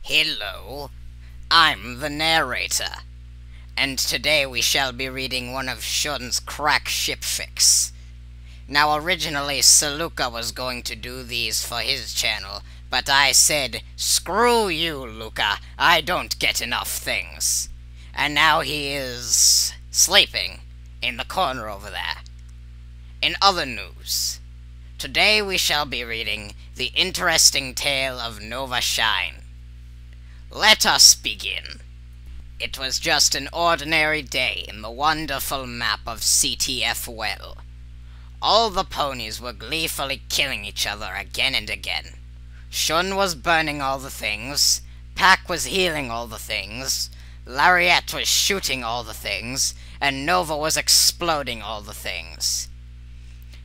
Hello, I'm the narrator, and today we shall be reading one of Shun's crack ship fics. Now originally Saluka was going to do these for his channel, but I said, screw you, Luca, I don't get enough things. And now he is sleeping in the corner over there. In other news, today we shall be reading the interesting tale of Nova Shine. Let us begin. It was just an ordinary day in the wonderful map of CTF Well. All the ponies were gleefully killing each other again and again. Shun was burning all the things, Pac was healing all the things, Lariat was shooting all the things, and Nova was exploding all the things.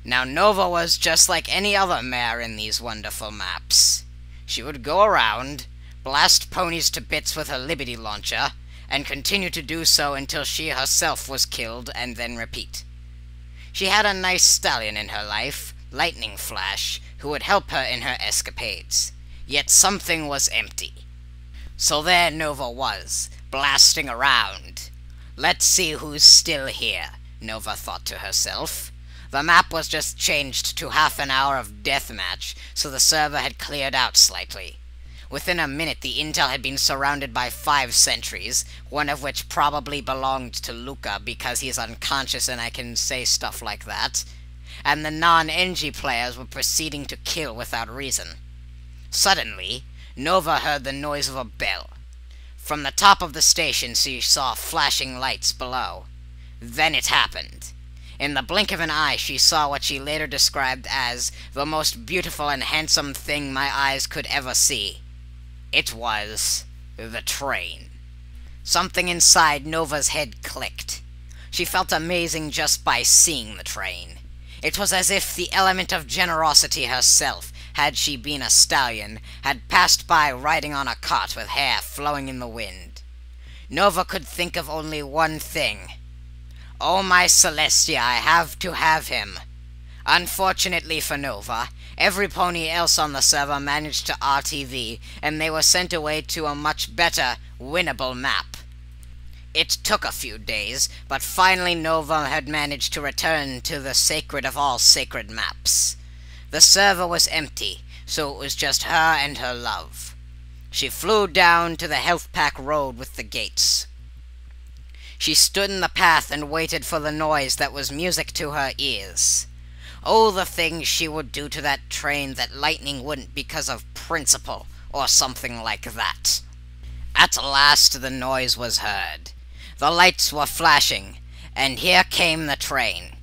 Now Nova was just like any other mare in these wonderful maps. She would go around, blast ponies to bits with her Liberty launcher, and continue to do so until she herself was killed, and then repeat. She had a nice stallion in her life, Lightning Flash, who would help her in her escapades. Yet something was empty. So there Nova was, blasting around. Let's see who's still here, Nova thought to herself. The map was just changed to half an hour of deathmatch, so the server had cleared out slightly. Within a minute, the intel had been surrounded by 5 sentries, one of which probably belonged to Luca because he's unconscious and I can say stuff like that, and the non-NG players were proceeding to kill without reason. Suddenly, Nova heard the noise of a bell. From the top of the station, she saw flashing lights below. Then it happened. In the blink of an eye, she saw what she later described as the most beautiful and handsome thing my eyes could ever see. It was the train. Something inside Nova's head clicked. She felt amazing just by seeing the train. It was as if the element of generosity herself, had she been a stallion, had passed by riding on a cart with hair flowing in the wind. Nova could think of only one thing. Oh, my Celestia, I have to have him. Unfortunately for Nova, every pony else on the server managed to RTV, and they were sent away to a much better, winnable map. It took a few days, but finally Nova had managed to return to the sacred of all sacred maps. The server was empty, so it was just her and her love. She flew down to the health pack road with the gates. She stood in the path and waited for the noise that was music to her ears. Oh, the things she would do to that train that lightning wouldn't because of principle, or something like that. At last the noise was heard. The lights were flashing, and here came the train.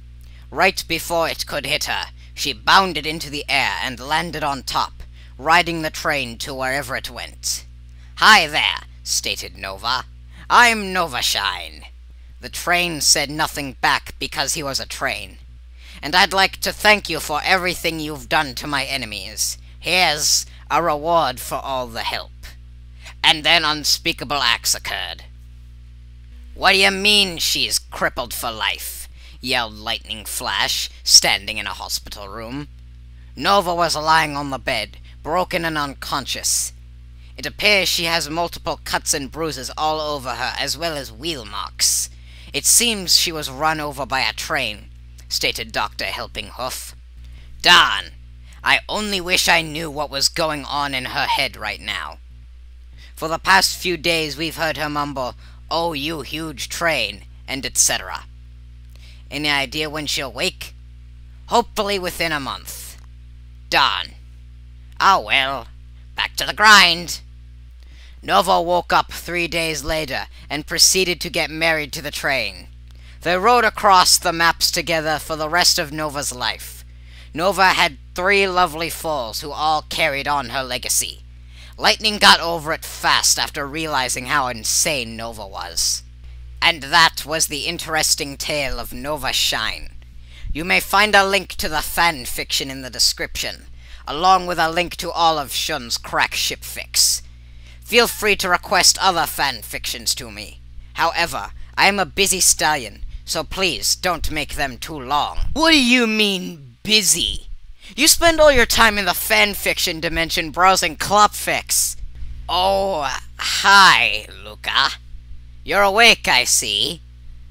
Right before it could hit her, she bounded into the air and landed on top, riding the train to wherever it went. "Hi there," stated Nova. "I'm Nova Shine." The train said nothing back because he was a train. "And I'd like to thank you for everything you've done to my enemies. Here's a reward for all the help." And then unspeakable acts occurred. "What do you mean she's crippled for life?" yelled Lightning Flash, standing in a hospital room. Nova was lying on the bed, broken and unconscious. "It appears she has multiple cuts and bruises all over her, as well as wheel marks. It seems she was run over by a train," stated Dr. Helping Hoof. "Darn! I only wish I knew what was going on in her head right now. For the past few days we've heard her mumble, 'Oh, you huge train,' and etc. Any idea when she'll wake? Hopefully within a month. Darn. Ah well, back to the grind." Nova woke up 3 days later and proceeded to get married to the train. They rode across the maps together for the rest of Nova's life. Nova had 3 lovely foals who all carried on her legacy. Lightning got over it fast after realizing how insane Nova was. And that was the interesting tale of Nova Shine. You may find a link to the fanfiction in the description, along with a link to all of Shun's crack ship fics. Feel free to request other fanfictions to me. However, I am a busy stallion, so please don't make them too long. What do you mean, busy? You spend all your time in the fanfiction dimension browsing clopfics. Oh, hi, Luca. You're awake, I see.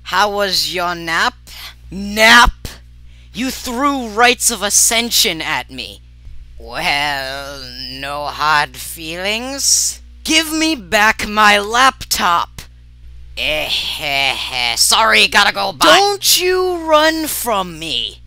How was your nap? Nap? You threw rites of ascension at me. Well, no hard feelings? Give me back my laptop. Sorry, gotta go. Bye. Don't you run from me.